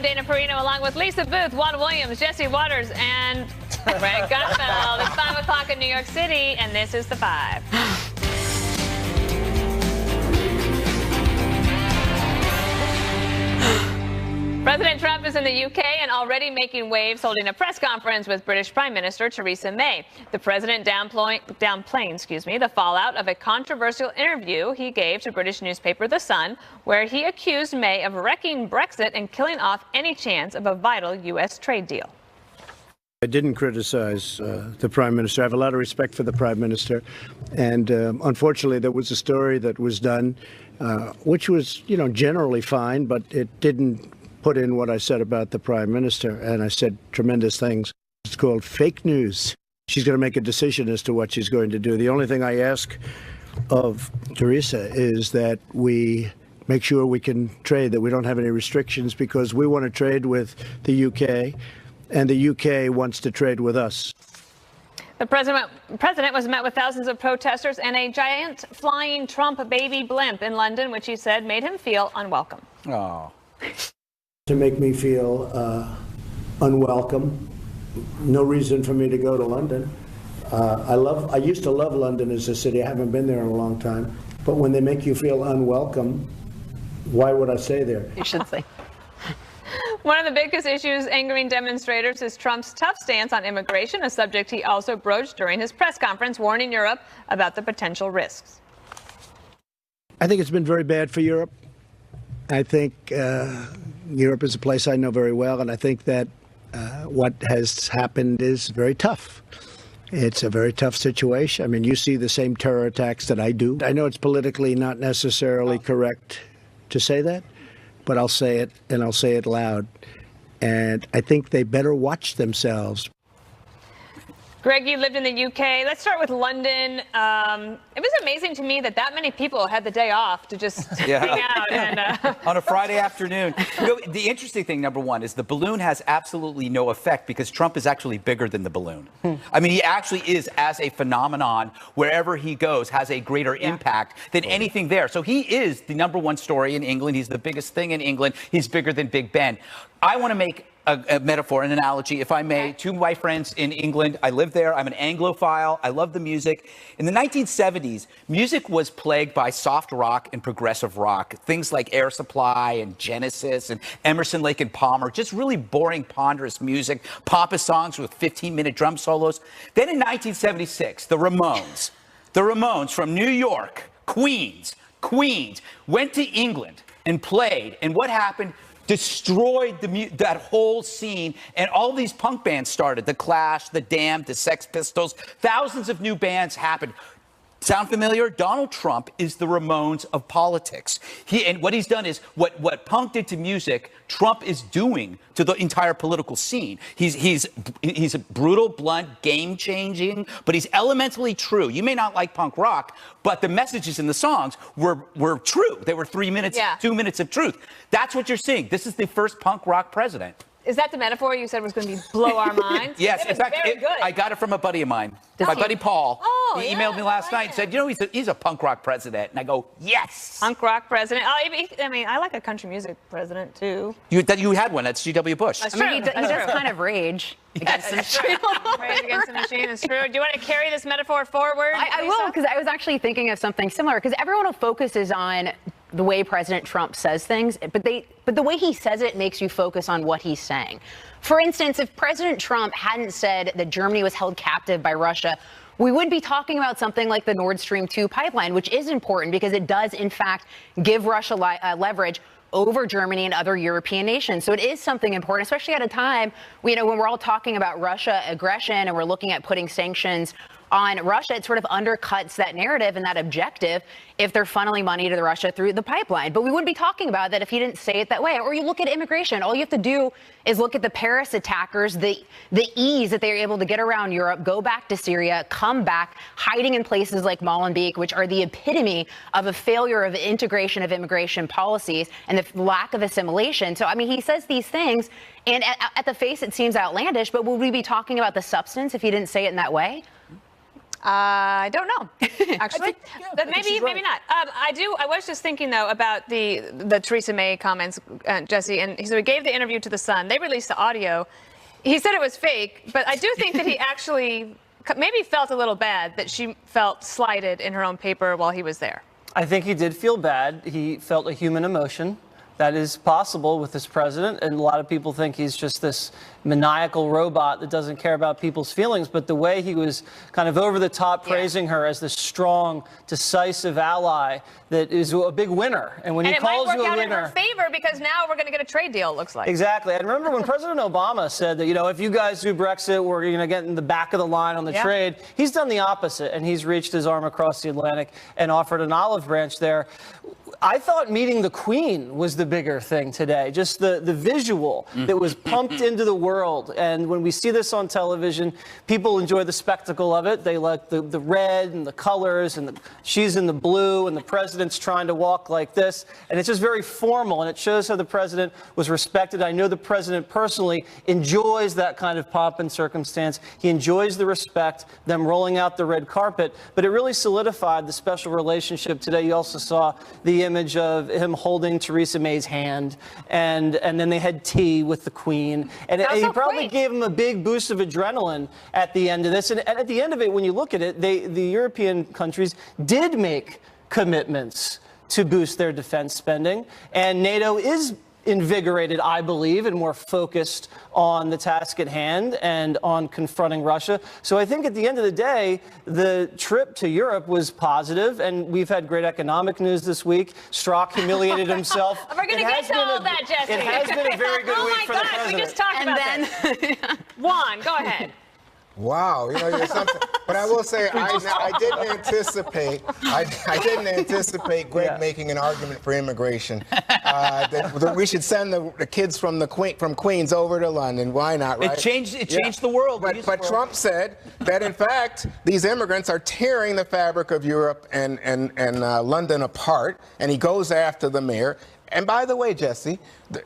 Dana Perino, along with Lisa Booth, Juan Williams, Jesse Waters, and Greg Gutfeld. It's 5 o'clock in New York City, and this is The Five. President Trump is in the UK and already making waves, holding a press conference with British Prime Minister Theresa May. The president downplaying the fallout of a controversial interview he gave to British newspaper The Sun, where he accused May of wrecking Brexit and killing off any chance of a vital U.S. trade deal. I didn't criticize the Prime Minister. I have a lot of respect for the Prime Minister. And unfortunately, there was a story that was done, which was, generally fine, but it didn't put in what I said about the Prime Minister. And I said tremendous things. It's called fake news. She's going to make a decision as to what she's going to do. The only thing I ask of Theresa is that we make sure we can trade, that we don't have any restrictions, because we want to trade with the UK. And the UK wants to trade with us. The president was met with thousands of protesters and a giant flying Trump baby blimp in London, which he said made him feel unwelcome. Oh. To make me feel unwelcome. No reason for me to go to London. I used to love London as a city. I haven't been there in a long time. But when they make you feel unwelcome, why would I stay there? You should say. One of the biggest issues angering demonstrators is Trump's tough stance on immigration, a subject he also broached during his press conference, warning Europe about the potential risks. I think it's been very bad for Europe. I think Europe is a place I know very well, and I think that what has happened is very tough. It's a very tough situation. I mean, you see the same terror attacks that I do. I know it's politically not necessarily correct to say that, but I'll say it, and I'll say it loud. And I think they better watch themselves. Greg, you lived in the UK. Let's start with London. It was amazing to me that many people had the day off to just hang out. And, on a Friday afternoon. The interesting thing, number one, is the balloon has absolutely no effect because Trump is actually bigger than the balloon. I mean, he actually is, as a phenomenon, wherever he goes, has a greater impact than anything there. So he is the number one story in England. He's the biggest thing in England. He's bigger than Big Ben. I want to make a metaphor, an analogy, if I may, to my friends in England. I live there. I'm an Anglophile. I love the music. In the 1970s, music was plagued by soft rock and progressive rock. Things like Air Supply and Genesis and Emerson, Lake and Palmer, just really boring, ponderous music, pompous songs with 15-minute drum solos. Then in 1976, the Ramones from New York, Queens, went to England and played. And what happened? Destroyed that whole scene, and all these punk bands started. The Clash, The Damned, the Sex Pistols. Thousands of new bands happened. Sound familiar? Donald Trump is the Ramones of politics. And what he's done is what punk did to music, Trump is doing to the entire political scene. He's brutal, blunt, game-changing, but he's elementally true. You may not like punk rock, but the messages in the songs were true. They were 3 minutes, 2 minutes of truth. That's what you're seeing. This is the first punk rock president. Is that the metaphor you said was going to blow our minds? Yes, in fact, I got it from a buddy of mine. My buddy Paul. Oh, he emailed me last night and said, he's a punk rock president. And I go, yes. Punk rock president. I mean, I like a country music president, too. You had one. That's G.W. Bush. That's true. He does kind of rage against the machine. Rage against the machine is true. Do you want to carry this metaphor forward? I will, because I was actually thinking of something similar, because everyone focuses on the way President Trump says things, but the way he says it makes you focus on what he's saying. For instance, if President Trump hadn't said that Germany was held captive by Russia, we would be talking about something like the Nord Stream 2 pipeline, which is important because it does, in fact, give Russia leverage over Germany and other European nations. So it is something important, especially at a time, when we're all talking about Russia aggression and we're looking at putting sanctions on Russia. It sort of undercuts that narrative and that objective if they're funneling money to Russia through the pipeline. But we wouldn't be talking about that if he didn't say it that way. Or you look at immigration. All you have to do is look at the Paris attackers, the ease that they're able to get around Europe, go back to Syria, come back, hiding in places like Msnbc, which are the epitome of a failure of integration of immigration policies and the lack of assimilation. So, I mean, he says these things, and at the face, it seems outlandish, but would we be talking about the substance if he didn't say it in that way? I don't know, actually. But maybe not. I was just thinking, though, about the Theresa May comments, Jesse. And so he gave the interview to The Sun. They released the audio. He said it was fake, but I do think that he actually maybe felt a little bad that she felt slighted in her own paper while he was there. I think he did feel bad. He felt a human emotion. That is possible with this president, and a lot of people think he's just this maniacal robot that doesn't care about people's feelings. But the way he was kind of over the top praising her as this strong, decisive ally that is a big winner. And when he calls you a winner, it might work out in her favor because now we're going to get a trade deal, it looks like. Exactly. And remember when President Obama said that, if you guys do Brexit, we're going to get in the back of the line on the trade. He's done the opposite, and he's reached his arm across the Atlantic and offered an olive branch there. I thought meeting the Queen was the bigger thing today, just the visual that was pumped into the world. And when we see this on television, people enjoy the spectacle of it. They like the red and the colors, and she's in the blue, and the president's trying to walk like this. And it's just very formal, and it shows how the president was respected. I know the president personally enjoys that kind of pomp and circumstance. He enjoys the respect, them rolling out the red carpet. But it really solidified the special relationship today. You also saw the image of him holding Theresa May's hand, and then they had tea with the Queen, and he probably gave him a big boost of adrenaline at the end of this. And at the end of it, when you look at it, the European countries did make commitments to boost their defense spending, and NATO is invigorated, I believe, and more focused on the task at hand and on confronting Russia. So I think at the end of the day, the trip to Europe was positive, and we've had great economic news this week. Strzok humiliated himself. We're going to get to all that, Jesse. It has been a very good week for the president. We just talked about that. Juan, go ahead. Wow, you're something. But I will say, I didn't anticipate. I didn't anticipate Greg making an argument for immigration. That we should send the kids from Queens over to London. Why not? Right? It changed the world. But Trump said that in fact these immigrants are tearing the fabric of Europe and London apart, and he goes after the mayor. And by the way, Jesse,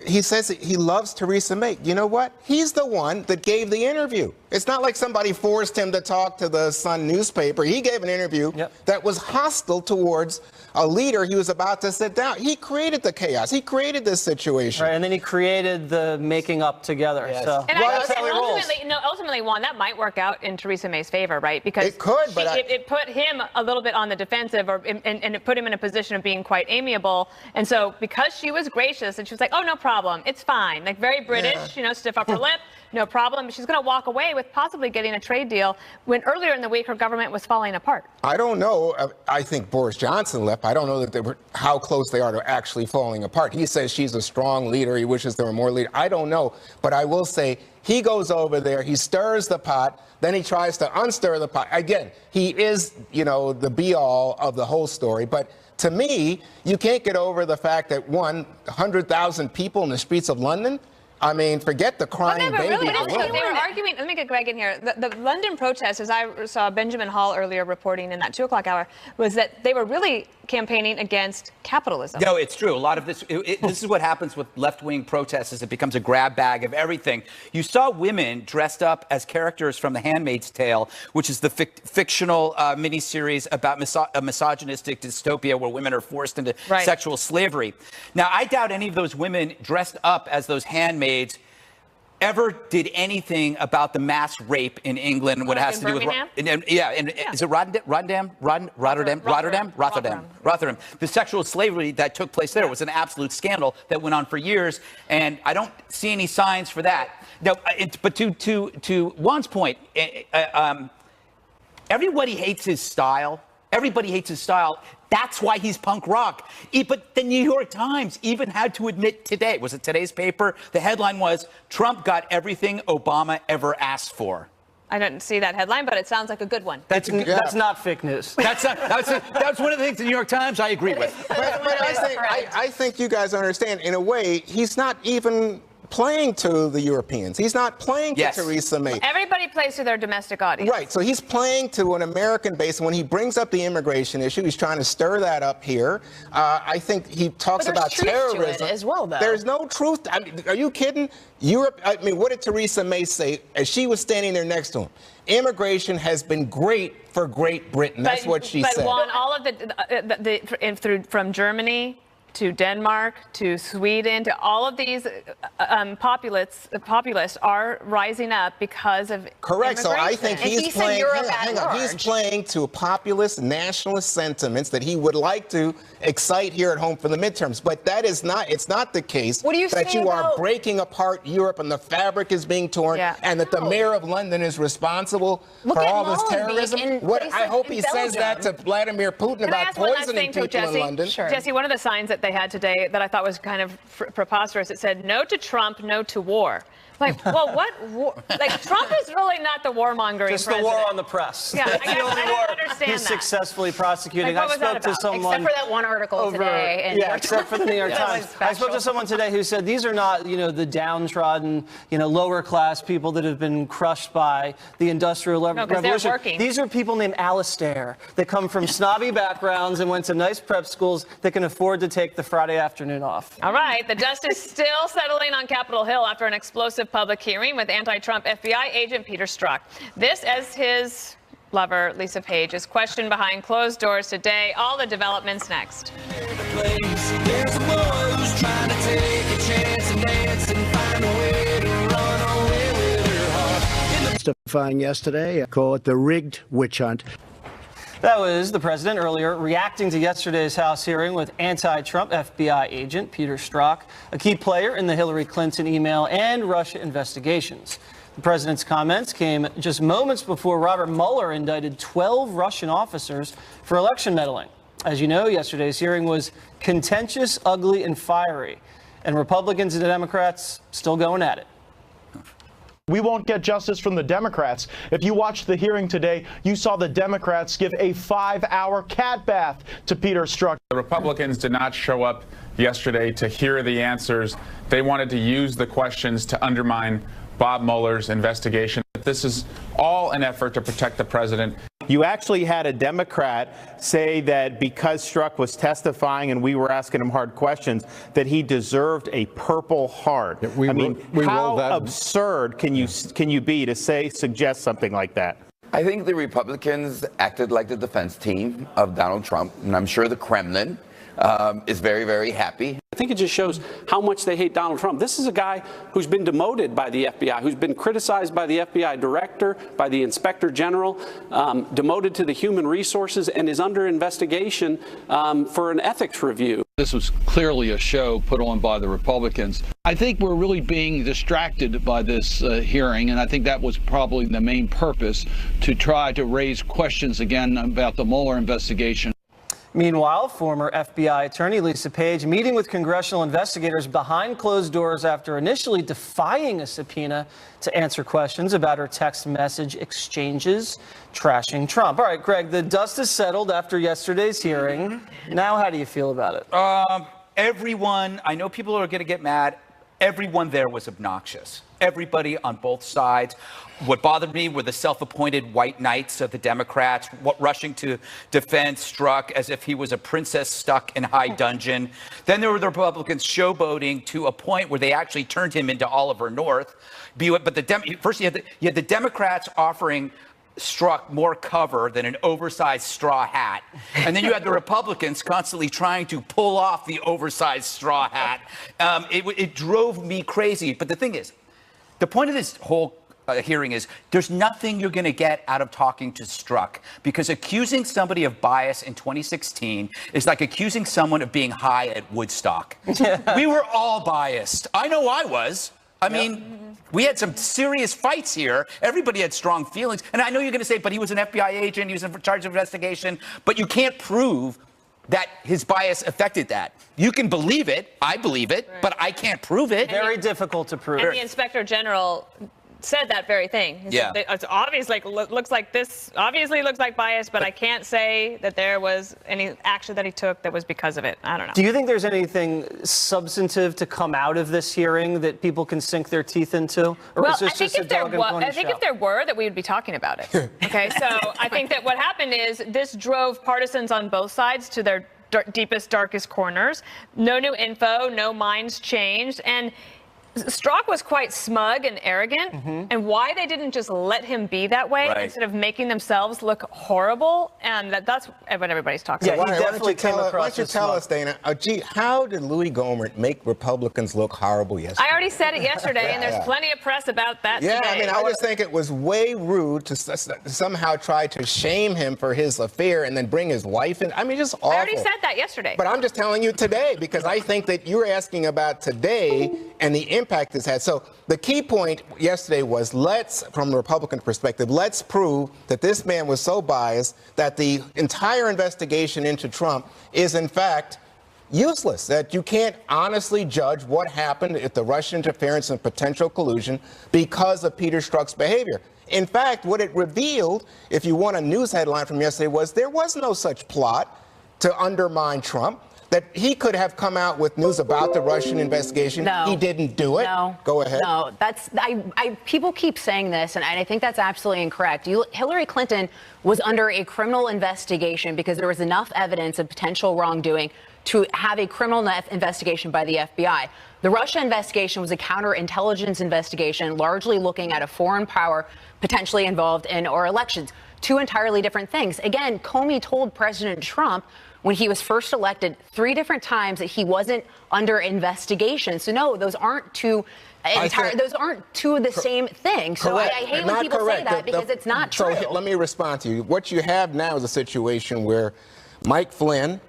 he says he loves Theresa May. You know what? He's the one that gave the interview. It's not like somebody forced him to talk to the Sun newspaper. He gave an interview that was hostile towards a leader he was about to sit down. He created the chaos. He created this situation. Right, and then he created the making up together. Yes. So and ultimately, Juan, that might work out in Theresa May's favor, right? Because it could, but it put him a little bit on the defensive, and it put him in a position of being quite amiable. And so because she was gracious and she was like, oh, no problem, it's fine, like very British, stiff upper lip, no problem. She's going to walk away with possibly getting a trade deal when earlier in the week her government was falling apart. I don't know. I think Boris Johnson left. I don't know that how close they are to actually falling apart. He says she's a strong leader. He wishes there were more leaders. I don't know. But I will say he goes over there. He stirs the pot. Then he tries to unstir the pot. Again, he is, the be-all of the whole story. But to me, you can't get over the fact that 100,000 people in the streets of London. I mean, forget the crying baby. Really, they were arguing. Let me get Greg in here. The London protests, as I saw Benjamin Hall earlier reporting in that 2 o'clock hour, was that they were really campaigning against capitalism. No, it's true. A lot of this, this is what happens with left-wing protests, is it becomes a grab bag of everything. You saw women dressed up as characters from The Handmaid's Tale, which is the fictional miniseries about a misogynistic dystopia where women are forced into sexual slavery. Now, I doubt any of those women dressed up as those handmaids ever did anything about the mass rape in England, what it has to do with is it Rotterdam? The sexual slavery that took place there was an absolute scandal that went on for years, and I don't see any signs for that. Now, but to Juan's point, everybody hates his style. Everybody hates his style. That's why he's punk rock. But the New York Times even had to admit today, was it today's paper? The headline was, Trump got everything Obama ever asked for. I didn't see that headline, but it sounds like a good one. That's not fake news. That's one of the things in the New York Times I agree with. But I think you guys understand, in a way, he's not even playing to the Europeans. He's not playing to Theresa May. Everybody plays to their domestic audience. Right. So he's playing to an American base. When he brings up the immigration issue, he's trying to stir that up here. I think he talks about terrorism as well, though. There's no truth. I mean, are you kidding? Europe. I mean, what did Theresa May say as she was standing there next to him? Immigration has been great for Great Britain. That's what she said. But Juan, all of from Germany to Denmark to Sweden to all of these populists are rising up because of correct. So I think he's playing. Hang on. He's playing to populist nationalist sentiments that he would like to excite here at home for the midterms. But that is not. It's not the case. What do you that say you about are breaking apart Europe and the fabric is being torn, and that the mayor of London is responsible for all this terrorism? What I hope he says that to Vladimir Putin about poisoning people in London. Jesse, one of the signs that they had today that I thought was kind of preposterous. It said, "No to Trump, no to war." Like, well, what war? Like, Trump is really not the warmongering Just president. the war on the press. Yeah, That's the only war he's successfully prosecuting. Like, I spoke to someone. Except for that one article today. Except for the New York Times. I spoke to someone today who said these are not, the downtrodden, lower class people that have been crushed by the Industrial Revolution. These are people named Alistair that come from snobby backgrounds and went to nice prep schools that can afford to take the Friday afternoon off. All right. The dust is still settling on Capitol Hill after an explosive public hearing with anti-Trump FBI agent Peter Strzok. This as his lover, Lisa Page, is questioned behind closed doors today. All the developments next. Testifying yesterday, I call it the rigged witch hunt. That was the president earlier reacting to yesterday's House hearing with anti-Trump FBI agent Peter Strzok, a key player in the Hillary Clinton email and Russia investigations. The president's comments came just moments before Robert Mueller indicted 12 Russian officers for election meddling. As you know, yesterday's hearing was contentious, ugly, and fiery, and Republicans and Democrats still going at it. We won't get justice from the Democrats. If you watched the hearing today, you saw the Democrats give a 5-hour cat bath to Peter Strzok. The Republicans did not show up yesterday to hear the answers. They wanted to use the questions to undermine Bob Mueller's investigation. This is all an effort to protect the president. You actually had a Democrat say that because Strzok was testifying and we were asking him hard questions, that he deserved a Purple Heart. How absurd can you be to suggest something like that? I think the Republicans acted like the defense team of Donald Trump, and I'm sure the Kremlin is very, very happy. I think it just shows how much they hate Donald Trump. This is a guy who's been demoted by the FBI, who's been criticized by the FBI director, by the inspector general, demoted to the human resources, and is under investigation for an ethics review. This was clearly a show put on by the Republicans. I think we're really being distracted by this hearing, and I think that was probably the main purpose, to try to raise questions again about the Mueller investigation. Meanwhile, former FBI attorney Lisa Page meeting with congressional investigators behind closed doors after initially defying a subpoena to answer questions about her text message exchanges trashing Trump. All right, Greg, the dust is settled after yesterday's hearing. Now, how do you feel about it? Everyone, I know people are going to get mad. Everyone there was obnoxious. Everybody on both sides. What bothered me were the self-appointed white knights of the Democrats rushing to defend Strzok as if he was a princess stuck in high dungeon. Then there were the Republicans showboating to a point where they actually turned him into Oliver North. But first you had the Democrats offering Strzok more cover than an oversized straw hat. And then you had the Republicans constantly trying to pull off the oversized straw hat. It drove me crazy. But the thing is, the point of this whole hearing is there's nothing you're going to get out of talking to Strzok, because accusing somebody of bias in 2016 is like accusing someone of being high at Woodstock. We were all biased. I know I was. I mean, we had some serious fights here. Everybody had strong feelings. And I know you're going to say, but he was an FBI agent. He was in charge of investigation. But you can't prove that his bias affected that. You can believe it. I believe it. Right. But I can't prove it. Very difficult to prove. And the inspector general said that very thing. He said that it's obviously looks like bias, but I can't say that there was any action that he took that was because of it. I don't know. Do you think there's anything substantive to come out of this hearing that people can sink their teeth into? Or Well, is this I think, just a dog and pony show? if there were, that we would be talking about it. Okay, so I think that what happened is this drove partisans on both sides to their deepest, darkest corners. No new info, no minds changed, and Strzok was quite smug and arrogant, and why they didn't just let him be that way instead of making themselves look horrible, and that's what everybody's talking about. Why don't you tell us, Dana, how did Louis Gohmert make Republicans look horrible yesterday? I already said it yesterday, and there's plenty of press about that today. I mean, I just think it was way rude to somehow try to shame him for his affair and then bring his wife in. I mean, just awful. I already said that yesterday. But I'm just telling you today, because I think that you're asking about today and the impact this had. So the key point yesterday was, from a Republican perspective, let's prove that this man was so biased that the entire investigation into Trump is in fact useless, that you can't honestly judge what happened at the Russian interference and potential collusion because of Peter Strzok's behavior. In fact, what it revealed, if you want a news headline from yesterday, was there was no such plot to undermine Trump. That he could have come out with news about the Russian investigation. No. He didn't do it. No. Go ahead. No, people keep saying this, and I think that's absolutely incorrect. Hillary Clinton was under a criminal investigation because there was enough evidence of potential wrongdoing to have a criminal investigation by the FBI. The Russia investigation was a counterintelligence investigation, largely looking at a foreign power potentially involved in our elections. Two entirely different things. Again, Comey told President Trump when he was first elected 3 different times that he wasn't under investigation. So no, those aren't two of the same thing. So I hate when people say that because it's not true. So let me respond to you. What you have now is a situation where Mike Flynn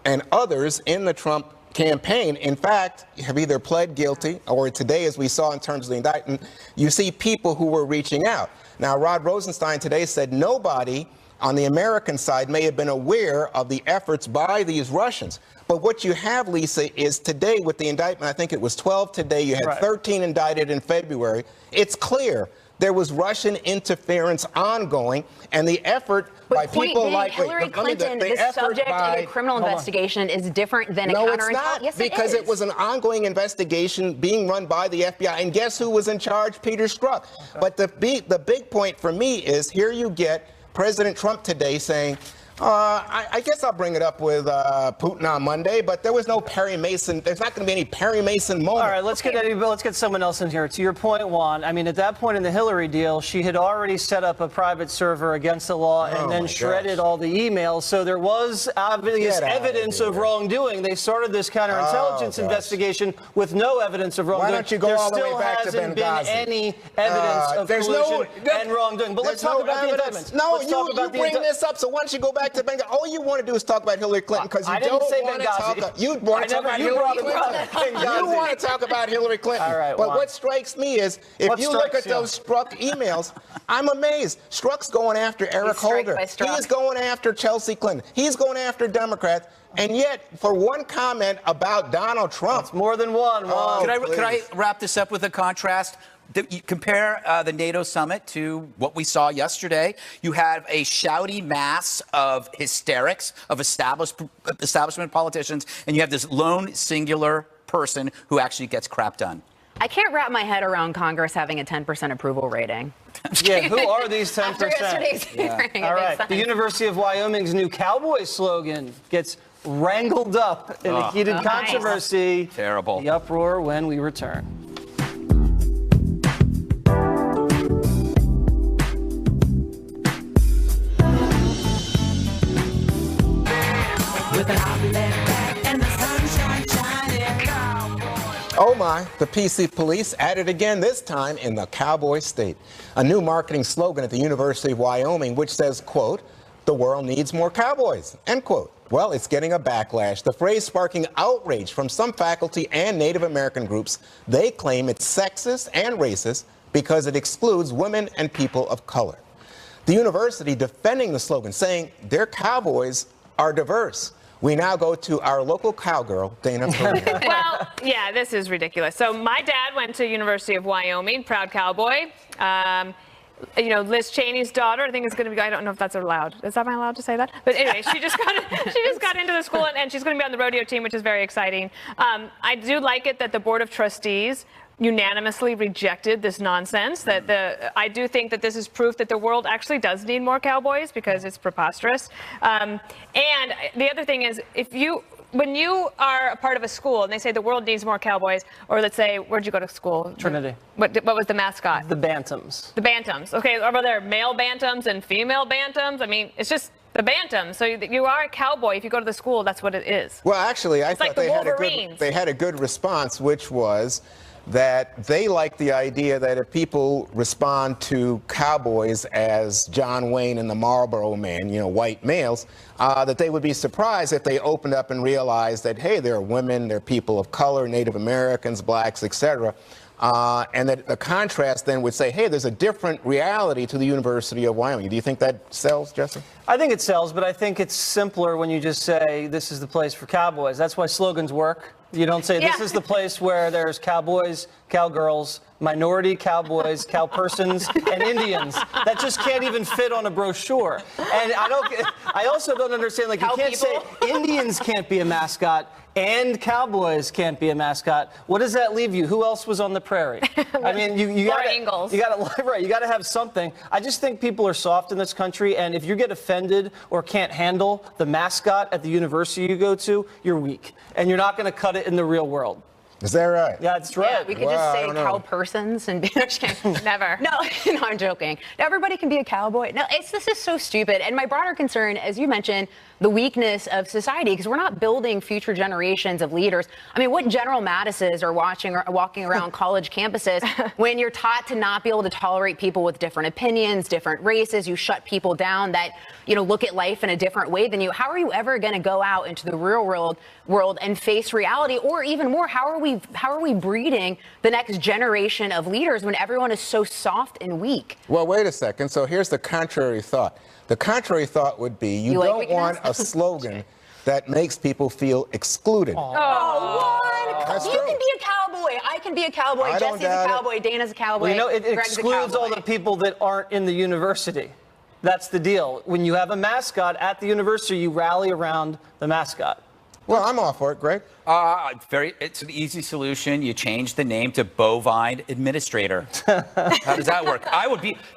and others in the Trump campaign, in fact, have either pled guilty or today, as we saw in terms of the indictment, you see people who were reaching out. Now, Rod Rosenstein today said nobody on the American side may have been aware of the efforts by these Russians. But what you have, Lisa, is today with the indictment, I think it was 12 today, you had 13 indicted in February. It's clear there was Russian interference ongoing, and the effort by people like Hillary Clinton, the subject of a criminal investigation is different than a counterintelligence. No, it's not, yes, because it was an ongoing investigation being run by the FBI, and guess who was in charge? Peter Strzok. But the big point for me is here you get President Trump today saying, I guess I'll bring it up with Putin on Monday, but there was no Perry Mason. There's not going to be any Perry Mason moment. All right, let's get someone else in here. To your point, Juan, I mean, at that point in the Hillary deal, she had already set up a private server against the law and then shredded all the emails. So there was obvious evidence of wrongdoing. They started this counterintelligence investigation with no evidence of wrongdoing. Why don't you go all the way back to Benghazi? There still hasn't been any evidence of collusion and wrongdoing. But let's talk about the indictments. No, you bring this up, so why don't you go back to Benghazi? All you want to do is talk about Hillary Clinton because you don't want to talk about Hillary Clinton. You want to talk about Hillary Clinton. All right, but what strikes me is if you look at those Strzok emails, I'm amazed. Strzok's going after Eric Holder. He's going after Chelsea Clinton. He's going after Democrats. And yet, for one comment about Donald Trump. It's more than one. Could I wrap this up with a contrast? You compare the NATO summit to what we saw yesterday. You have a shouty mass of hysterics, of establishment politicians, and you have this lone singular person who actually gets crap done. I can't wrap my head around Congress having a 10% approval rating. Yeah, who are these 10%? After yesterday's hearing, All right, the University of Wyoming's new cowboy slogan gets wrangled up in a heated controversy. Nice. Terrible. The uproar when we return. Oh my, the PC police at it again, this time in the cowboy state. A new marketing slogan at the University of Wyoming which says, quote, "The world needs more cowboys," end quote. Well, it's getting a backlash. The phrase sparking outrage from some faculty and Native American groups. They claim it's sexist and racist because it excludes women and people of color. The university defending the slogan, saying their cowboys are diverse. We now go to our local cowgirl, Dana Perino. Well, yeah, this is ridiculous. So my dad went to University of Wyoming, proud cowboy. You know, Liz Cheney's daughter, I think is going to be, I don't know if that's allowed. Am I allowed to say that? But anyway, she just got into the school, and she's going to be on the rodeo team, which is very exciting. I do like it that the Board of Trustees unanimously rejected this nonsense. I do think that this is proof that the world actually does need more cowboys, because it's preposterous. And the other thing is, when you are a part of a school and they say the world needs more cowboys, or let's say, where'd you go to school? Trinity. What was the mascot? The Bantams. The Bantams. Okay, are there male Bantams and female Bantams? I mean, it's just the Bantams. So you are a cowboy. If you go to the school, that's what it is. Well, actually, I thought like they had a good response, which was that they like the idea that if people respond to cowboys as John Wayne and the Marlboro Man, you know, white males, that they would be surprised if they opened up and realized that, hey, there are women, there are people of color, Native Americans, blacks, etc. And that the contrast then would say, hey, there's a different reality to the University of Wyoming. Do you think that sells, Jesse? I think it sells, but I think it's simpler when you just say this is the place for cowboys. That's why slogans work. You don't say this is the place where there's cowboys, cowgirls, minority cowboys, cowpersons, and Indians. That just can't even fit on a brochure. And I also don't understand, like, you can't say Indians can't be a mascot and cowboys can't be a mascot. What does that leave you? Who else was on the prairie? I mean, you gotta have something. I just think people are soft in this country, and if you get offended or can't handle the mascot at the university you go to, you're weak, and you're not going to cut it in the real world. Is that right? Yeah, that's right. Yeah, we could just say cowpersons and be never. No, I'm joking. Everybody can be a cowboy. No, this is so stupid. And my broader concern, as you mentioned, the weakness of society, because we're not building future generations of leaders. I mean, what General Mattis's are walking around college campuses when you're taught to not be able to tolerate people with different opinions, different races, you shut people down that, you know, look at life in a different way than you. How are you ever going to go out into the real world and face reality? Or even more, how are we breeding the next generation of leaders when everyone is so soft and weak? Well, wait a second. So here's the contrary thought. The contrary thought would be you don't want a slogan that makes people feel excluded. That's you can be a cowboy. I can be a cowboy. Jesse's a cowboy. Dana's a cowboy. Well, you know, it Greg's excludes all the people that aren't in the university. That's the deal. When you have a mascot at the university, you rally around the mascot. Well, I'm all for it, Greg. It's an easy solution. You change the name to Bovine Administrator. How does that work?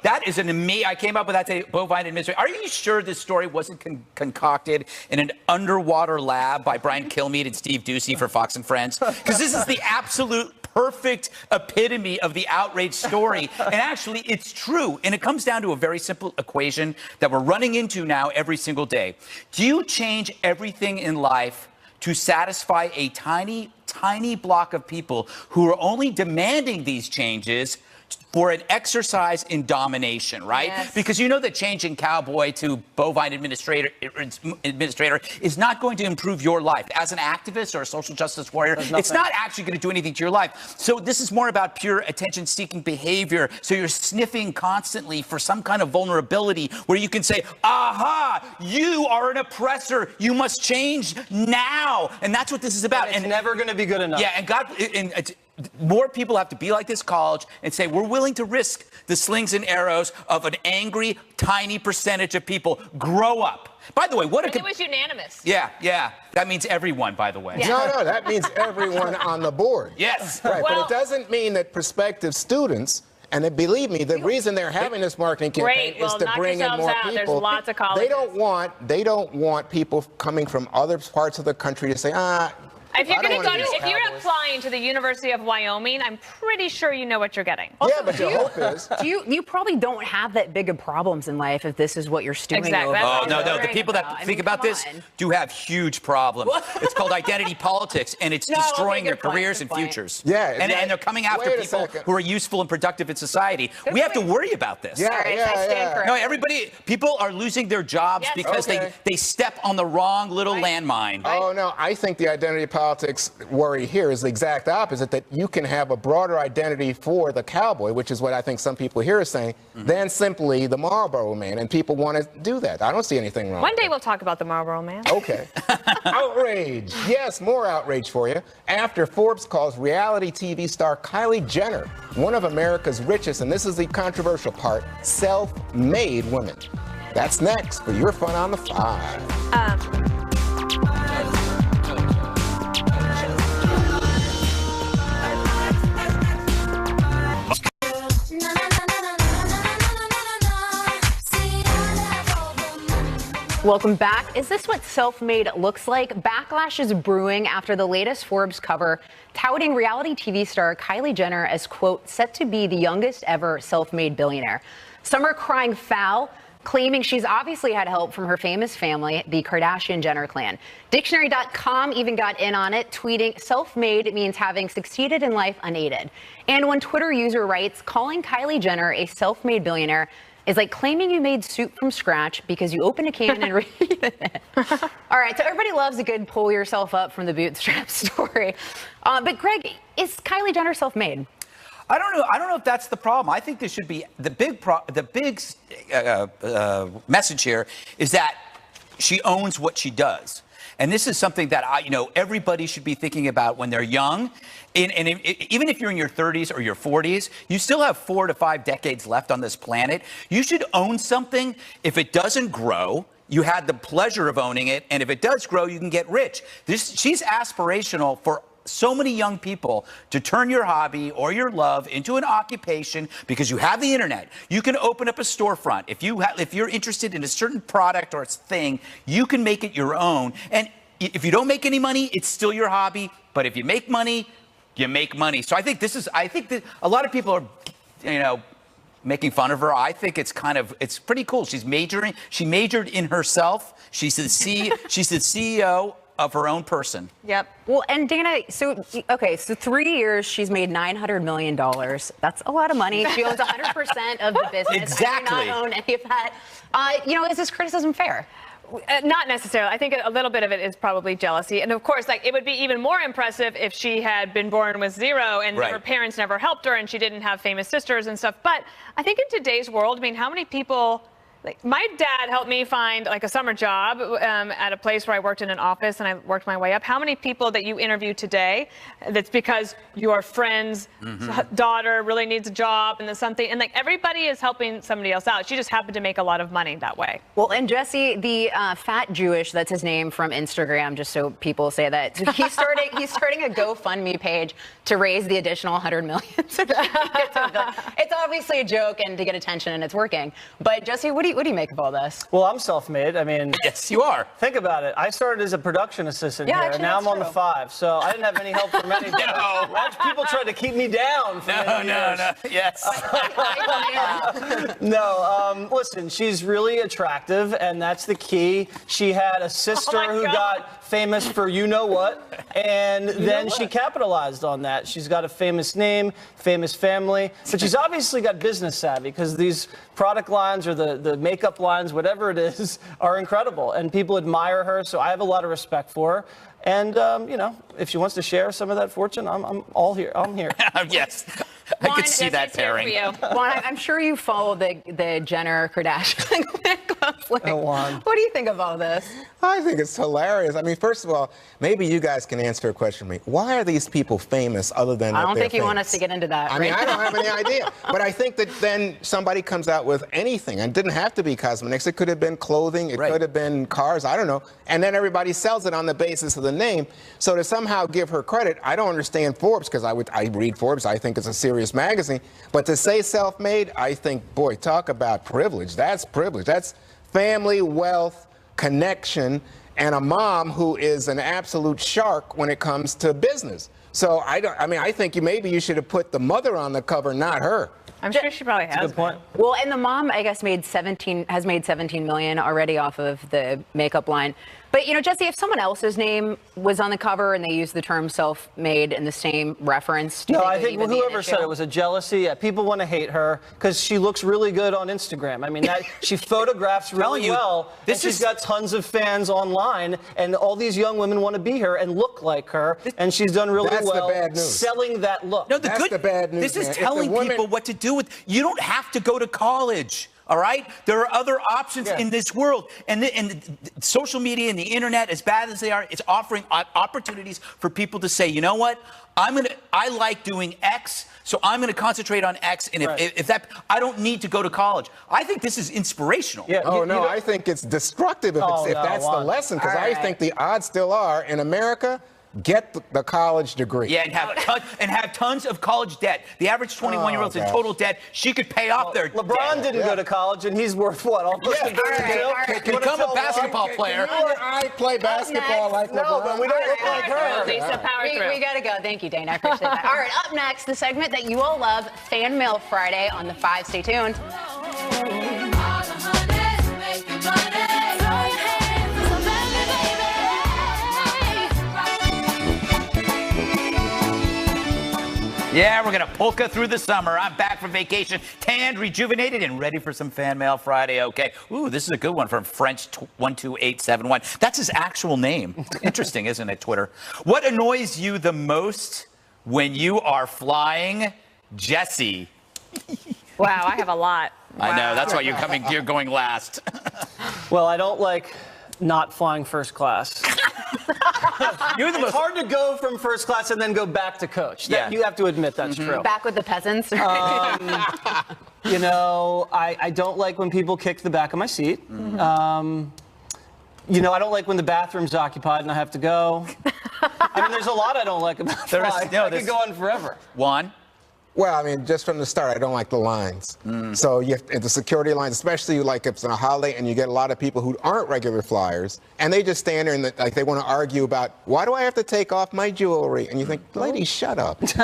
That is an amazing, I came up with that today, Bovine Administrator. Are you sure this story wasn't concocted in an underwater lab by Brian Kilmeade and Steve Doocy for Fox and Friends? Because this is the absolute perfect epitome of the outrage story. And actually, it's true. And it comes down to a very simple equation that we're running into now every single day. Do you change everything in life to satisfy a tiny, tiny block of people who are only demanding these changes for an exercise in domination, right? Yes. Because you know that changing cowboy to bovine administrator is not going to improve your life. As an activist or a social justice warrior, it's not actually going to do anything to your life. So this is more about pure attention-seeking behavior. So you're sniffing constantly for some kind of vulnerability where you can say, aha, you are an oppressor. You must change now. And that's what this is about. And it's never going to be good enough. Yeah, more people have to be like this college and say, we're willing to risk the slings and arrows of an angry, tiny percentage of people. Grow up. By the way, it was unanimous. Yeah. That means everyone, by the way. Yeah. No, that means everyone on the board. Yes. Right, but it doesn't mean that prospective students, and believe me, the reason they're having this marketing campaign is to bring in more people. There's lots of colleges. They don't want people coming from other parts of the country to say, if you're applying to the University of Wyoming, I'm pretty sure you know what you're getting. Also, yeah, but the hope is you probably don't have that big of problems in life if this is what you're stewing over. Oh, no. The people that think about this do have huge problems. It's called identity politics, and it's destroying their careers and futures. Yeah. And they're coming after people who are useful and productive in society. We have to worry about this. Yeah. No, people are losing their jobs because they step on the wrong little landmine. Oh, no, I think the identity politics politics worry here is the exact opposite, that you can have a broader identity for the cowboy, which is what I think some people here are saying, than simply the Marlboro Man. And people want to do that. I don't see anything wrong. One day we'll talk about the Marlboro Man. Okay. Outrage. Yes, more outrage for you. After Forbes calls reality TV star Kylie Jenner one of America's richest, and this is the controversial part, self-made women. That's next for your Fun on the 5. Welcome back. Is this what self-made looks like? Backlash is brewing after the latest Forbes cover touting reality TV star Kylie Jenner as, quote, set to be the youngest ever self-made billionaire. Some are crying foul, claiming she's obviously had help from her famous family, the Kardashian-Jenner clan. Dictionary.com even got in on it, tweeting, self-made means having succeeded in life unaided. And one Twitter user writes, calling Kylie Jenner a self-made billionaire is like claiming you made soup from scratch because you opened a can and reheated it. All right, so everybody loves a good pull yourself up from the bootstrap story. But Greg, is Kylie Jenner self-made? I don't know. I don't know if that's the problem. I think this should be the big message here is that she owns what she does. And this is something that everybody should be thinking about when they're young. And even if you're in your 30s or your 40s, you still have 4 to 5 decades left on this planet. You should own something. If it doesn't grow, you had the pleasure of owning it. And if it does grow, you can get rich. She's aspirational for so many young people to turn your hobby or your love into an occupation because you have the internet. You can open up a storefront. If you're interested in a certain product or thing, you can make it your own. And if you don't make any money, it's still your hobby. But if you make money, you make money. So I think that a lot of people are, making fun of her. I think it's pretty cool. She majored in herself. She's the CEO of her own person. Yep. Well, and Dana, so 3 years, she's made $900 million. That's a lot of money. She owns 100% of the business. Exactly. I do not own any of that. Is this criticism fair? Not necessarily. I think a little bit of it is probably jealousy. And of course, it would be even more impressive if she had been born with zero and her parents never helped her and she didn't have famous sisters and stuff. But I think in today's world, how many people... my dad helped me find a summer job at a place where I worked in an office and I worked my way up. How many people that you interview today, that's because your friend's daughter really needs a job and there's something, and everybody is helping somebody else out. She just happened to make a lot of money that way. Well, and Jesse, the fat Jewish, that's his name from Instagram, just so people say that, he's starting a GoFundMe page to raise the additional $100 million. It's obviously a joke and to get attention, and it's working. But Jesse, what do you make of all this? Well, I'm self-made. Yes, you are. Think about it. I started as a production assistant here, and now I'm on the 5. So I didn't have any help from anybody. No. People tried to keep me down for many years. Yes. Listen, she's really attractive, and that's the key. She had a sister who got famous for you-know-what, and then she capitalized on that. She's got a famous name, famous family, but she's obviously got business savvy because these product lines or the makeup lines, whatever it is, are incredible, and people admire her, so I have a lot of respect for her. And, if she wants to share some of that fortune, I'm all here. I'm here. Yes. I could see that pairing. Juan, I'm sure you follow the Jenner Kardashian closely. What do you think of all this? I think it's hilarious. First of all, maybe you guys can answer a question for me. Why are these people famous other than I don't think you want us to get into that. I don't have any idea. But I think that then somebody comes out with anything. And it didn't have to be cosmetics. It could have been clothing. It could have been cars. I don't know. And then everybody sells it on the basis of the name. So to somehow give her credit, I don't understand Forbes because I read Forbes. I think it's a serious magazine. But to say self-made, I think, boy, talk about privilege. That's privilege. That's family, wealth, connection, and a mom who is an absolute shark when it comes to business. So I think maybe you should have put the mother on the cover, not her. I'm sure she probably has. That's a good point. Well, and the mom, I guess, has made $17 million already off of the makeup line. But, you know, Jesse, if someone else's name was on the cover and they used the term self-made in the same reference, do you No, think I think whoever said it was a jealousy. Yeah, people want to hate her because she looks really good on Instagram. I mean, she photographs really well. She's got tons of fans online, and all these young women want to be her and look like her, and she's done really well selling that look. No, That's the bad news. This is telling people what to do with. You don't have to go to college. All right? There are other options in this world. And social media and the internet, as bad as they are, it's offering opportunities for people to say, you know what? I like doing X, so I'm going to concentrate on X. And if that, I don't need to go to college. I think this is inspirational. Yeah, I think it's destructive if that's the lesson, because I think the odds still are in America. Get the college degree. Yeah, and have tons of college debt. The average 21-year-old's in total debt. She could pay off their LeBron debt. didn't go to college, and he's worth what? Almost $1 billion. Become a basketball player. I play basketball like LeBron. No, but we don't look like her. Lisa, power through. We got to go. Thank you, Dana. I appreciate that. All right, up next, the segment that you all love, Fan Mail Friday on The 5. Stay tuned. Yeah, we're going to polka through the summer. I'm back from vacation, tanned, rejuvenated, and ready for some Fan Mail Friday. Okay. Ooh, this is a good one from French12871. That's his actual name. Interesting, isn't it, Twitter? What annoys you the most when you are flying? Jesse. Wow, I have a lot. I know. That's why you're going last. Well, I don't like not flying first class. It's hard to go from first class and then go back to coach. You have to admit that's true. Back with the peasants. You know, I don't like when people kick the back of my seat. You know, I don't like when the bathroom's occupied and I have to go. I mean, there's a lot I don't like about flying. I could go on forever. Juan? Well, I mean, just from the start, I don't like the lines. So you have the security lines, especially like if it's on a holiday and you get a lot of people who aren't regular flyers, and they just stand there and like they want to argue about, why do I have to take off my jewelry? And you think, lady, shut up. But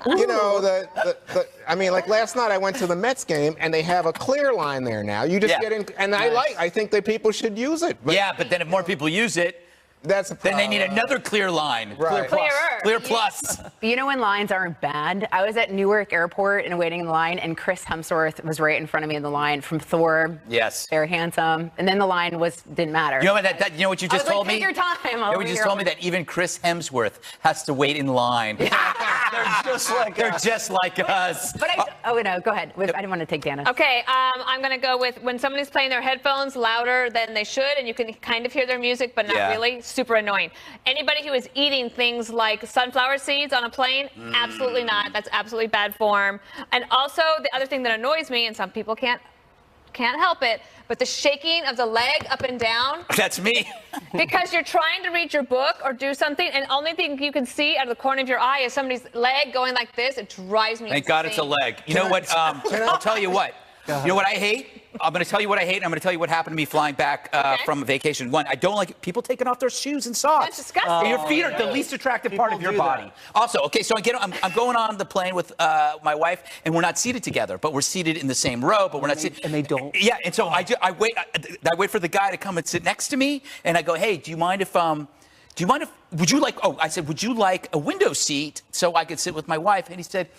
you know, I mean, like last night I went to the Mets game and they have a clear line there now. You just get in, and I think that people should use it. But then if more people use it, that's a then they need another clear line. Right. Clear plus. You know when lines aren't bad? I was at Newark Airport and waiting in the line, and Chris Hemsworth was right in front of me in the line from Thor. Yes. Very handsome. And then the line didn't matter. You know what? You know what you just told me? Take your time. You know what you just told me? That even Chris Hemsworth has to wait in line. They're just like us. But no, go ahead. I didn't want to take Dana. Okay, I'm going to go with when somebody's playing their headphones louder than they should, and you can kind of hear their music, but not really. Super annoying. Anybody who is eating things like sunflower seeds on a plane, absolutely not. That's absolutely bad form. And also, the other thing that annoys me, and some people can't help it, but the shaking of the leg up and down. That's me. Because you're trying to read your book or do something, and the only thing you can see out of the corner of your eye is somebody's leg going like this. It drives me Thank God it's a leg. You know what? I'll tell you what. You know what I hate? I'm going to tell you what I hate, and I'm going to tell you what happened to me flying back from vacation. One, I don't like people taking off their shoes and socks. That's disgusting. Your feet are the least attractive part of your body. Also, okay, so I'm going on the plane with my wife, and we're not seated together, but weuld seated in the same row, but we're not seated. And they don't. Yeah, and so I wait for the guy to come and sit next to me, and I go, hey, would you like a window seat so I could sit with my wife? And he said,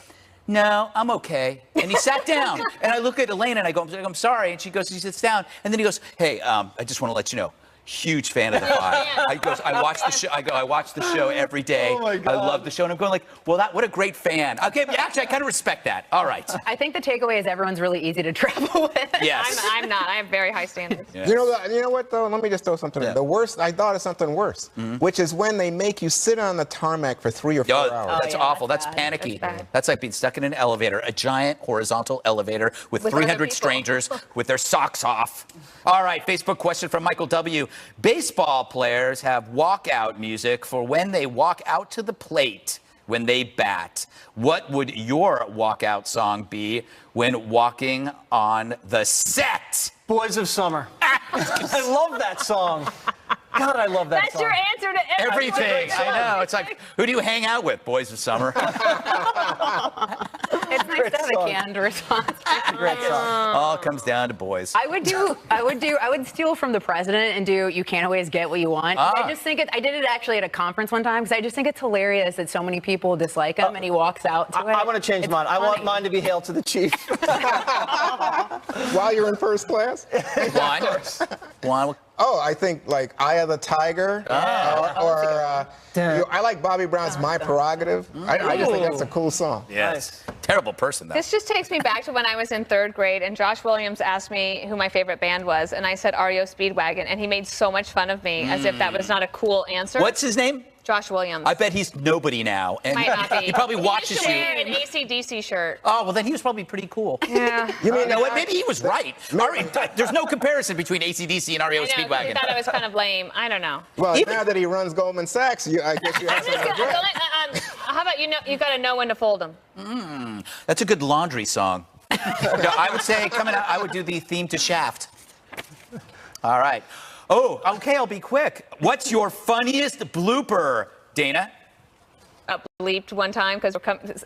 no, I'm okay. And he sat down. And I look at Elaine and I go, I'm sorry. And she sits down. And then he goes, hey, I just want to let you know, huge fan of the 5. I watch the show. I watch the show every day. Oh my God. I love the show. And I'm going like, well, what a great fan. Okay, actually, I kind of respect that. All right. I think the takeaway is everyone's really easy to travel with. Yes. I'm not. I have very high standards. Yes. You know what, though? Let me just throw something in. The worst, I thought of something worse, which is when they make you sit on the tarmac for 3 or 4 hours. That's awful. That's panicky. That's like being stuck in an elevator, a giant horizontal elevator with 300 strangers with their socks off. All right, Facebook question from Michael W. Baseball players have walkout music for when they walk out to the plate when they bat. What would your walkout song be when walking on the set? Boys of Summer. I love that song. God, I love that song. That's your answer to everything. I know. It's like, who do you hang out with? Boys of Summer. It's nice to have a canned response. Great song. All comes down to boys. I would steal from the president and do "You Can't Always Get What You Want." I just think I did it actually at a conference one time because I just think it's hilarious that so many people dislike him and he walks out to it. I want to change mine. I want mine to be "Hail to the Chief." While you're in first class? Juan. Oh, I think like "Eye of the Tiger," I like Bobby Brown's "My Prerogative." I just think that's a cool song. Yes. Terrible person, though. This just takes me back to when I was in 3rd grade, and Josh Williams asked me who my favorite band was, and I said REO Speedwagon, and he made so much fun of me as if that was not a cool answer. What's his name? Josh Williams. I bet he's nobody now. And Might not be. he probably watches He you. used to wear an AC/DC shirt. Oh, well, then he was probably pretty cool. Yeah. You mean, what? Maybe he was right. There's no comparison between AC/DC and REO Speedwagon. I thought it was kind of lame. I don't know. Well, now that he runs Goldman Sachs, I guess you have some regret. How about you got to know when to fold them? That's a good laundry song. No, I would say, coming out, I would do the theme to Shaft. All right. Oh, okay, I'll be quick. What's your funniest blooper, Dana? Bleeped one time because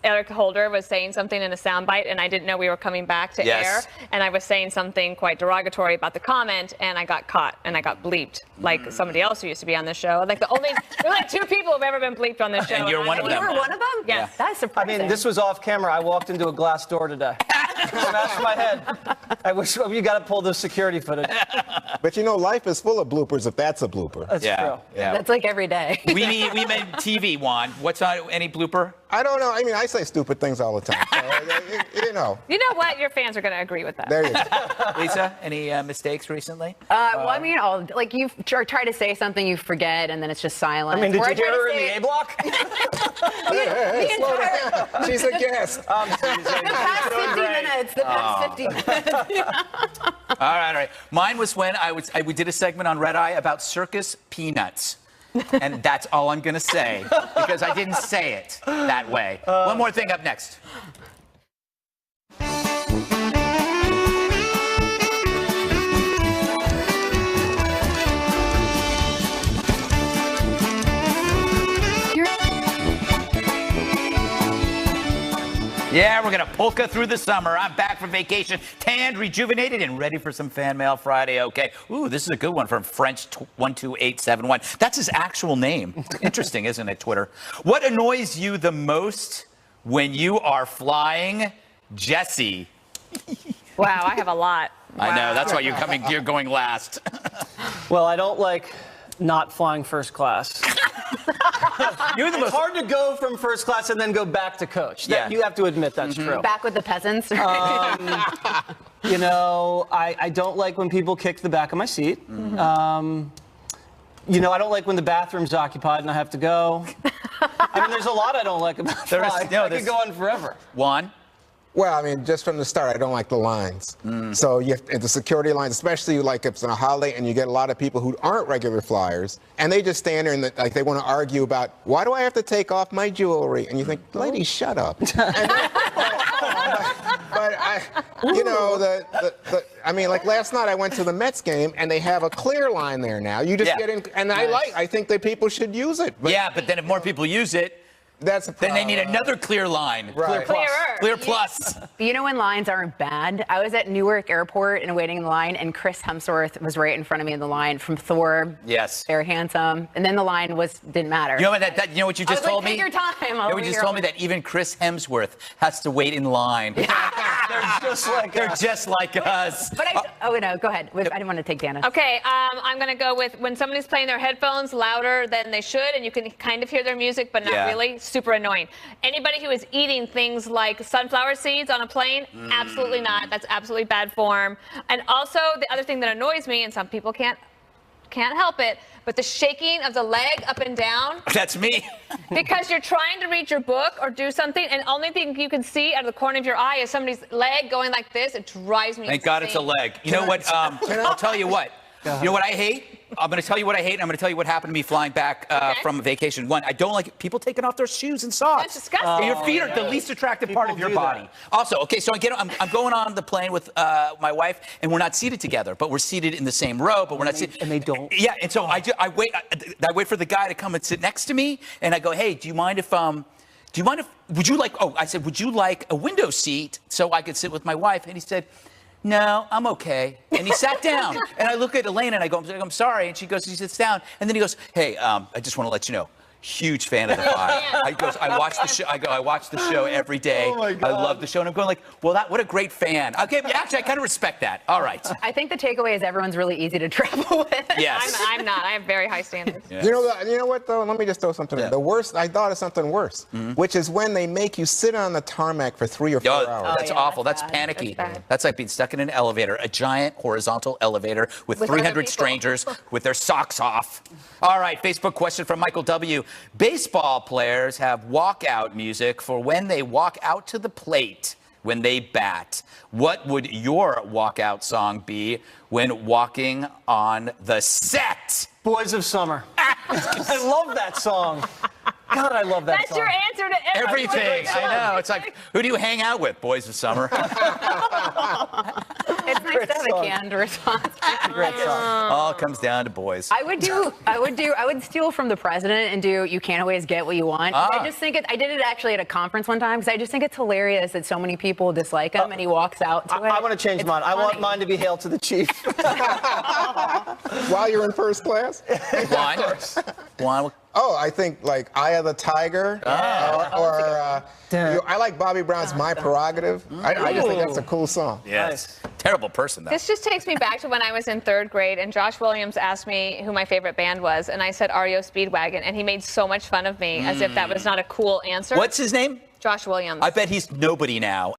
Eric Holder was saying something in a soundbite, and I didn't know we were coming back to air, and I was saying something quite derogatory about the comment, and I got caught and I got bleeped like somebody else who used to be on the show. Like there's only 2 people who've ever been bleeped on this show. And you're one of them. You were one of them? Yes. That's surprising. I mean, this was off camera. I walked into a glass door today. Smashed my head. I wish you got to pull the security footage. But life is full of bloopers if that's a blooper. That's true. Yeah. That's like every day. We meant TV, Juan. What's on any blooper? I don't know. I mean, I say stupid things all the time. So, You know what? Your fans are going to agree with that. There you go. Lisa, any mistakes recently? Well, I mean, you try to say something, you forget, and then it's just silent. I mean, did Or you hear her in say the A block? Hey, slow down. She's a guest. The past 50 minutes. The past 50 minutes. All right. Mine was when we did a segment on Red Eye about circus peanuts. And that's all I'm going to say because I didn't say it that way. One more thing up next. Yeah, we're going to polka through the summer. I'm back from vacation, tanned, rejuvenated, and ready for some Fan Mail Friday. Okay. Ooh, this is a good one from French12871. That's his actual name. Interesting, isn't it, Twitter? What annoys you the most when you are flying, Jesse? Wow, I have a lot. I know. That's why you're going last. Well, I don't like not flying first class. It's hard to go from first class and then go back to coach. You have to admit that's true. Back with the peasants. I don't like when people kick the back of my seat. I don't like when the bathroom's occupied and I have to go. I mean, there's a lot I don't like about flying. I could go on forever. Juan? Well, I mean, just from the start, I don't like the lines. So the security lines, especially like if it's on a holiday and you get a lot of people who aren't regular flyers, and they just stand there and they want to argue about, why do I have to take off my jewelry? And you think, lady, shut up. I mean, like last night I went to the Mets game and they have a clear line there now. You just get in, and I think that people should use it. But then if more people use it, then they need another clear line. Right. Clear plus. You know when lines aren't bad? I was at Newark Airport and waiting in the line, and Chris Hemsworth was right in front of me in the line from Thor. Yes. Very handsome. And then the line didn't matter. You know what you just told me? Take your time. You know what you just told me? That even Chris Hemsworth has to wait in line. They're just like us. But go ahead. I didn't want to take Dana. Okay, I'm going to go with when somebody's playing their headphones louder than they should, and you can kind of hear their music, but not really. Super annoying. Anybody who is eating things like sunflower seeds on a plane, absolutely not. That's absolutely bad form. And also, the other thing that annoys me, and some people can't help it, but the shaking of the leg up and down. That's me. Because you're trying to read your book or do something, and the only thing you can see out of the corner of your eye is somebody's leg going like this. It drives me Thank insane. God it's a leg. You know what? I'll tell you what. You know what I hate? I'm going to tell you what I hate, and I'm going to tell you what happened to me flying back from vacation. One, I don't like people taking off their shoes and socks. That's disgusting. Your feet are the least attractive part of your body. Also, okay, so I'm going on the plane with my wife, and we're not seated together, but we're seated in the same row, but we're not seated. And they don't. Yeah, and so I wait for the guy to come and sit next to me, and I go, hey, do you mind if do you mind if, would you like, I said, would you like a window seat so I could sit with my wife? And he said, no, I'm okay. And he sat down. And I look at Elaine and I go, I'm sorry. And she sits down. And then he goes, hey, I just want to let you know, huge fan of the Five. I watch the show. I watch the show every day. Oh my God. I love the show. And I'm going like, well, what a great fan. Okay, actually, I kind of respect that. All right. I think the takeaway is everyone's really easy to travel with. Yes. I'm not. I have very high standards. Yes. You know what, though? Let me just throw something in. The worst, I thought of something worse, which is when they make you sit on the tarmac for 3 or 4 hours. That's awful. That's panicky. That's like being stuck in an elevator, a giant horizontal elevator with 300 strangers with their socks off. All right, Facebook question from Michael W. Baseball players have walkout music for when they walk out to the plate when they bat. What would your walkout song be when walking on the set? Boys of Summer. I love that song. God, I love that That's song. your answer to Everything. I know. It's like, who do you hang out with, Boys of Summer? It's nice to have a canned response. Great song. All comes down to boys. I would steal from the president and do "You Can't Always Get What You Want." I just think I did it actually at a conference one time because I just think it's hilarious that so many people dislike him and he walks out to it. I want to change mine. Funny. I want mine to be "Hail to the Chief." While you're in first class? Why? Oh, I think like Eye of the Tiger, I like Bobby Brown's "My Prerogative." I just think that's a cool song. Yes. Terrible person, though. This just takes me back to when I was in 3rd grade and Josh Williams asked me who my favorite band was, and I said REO Speedwagon, and he made so much fun of me as if that was not a cool answer. What's his name? Josh Williams. I bet he's nobody now.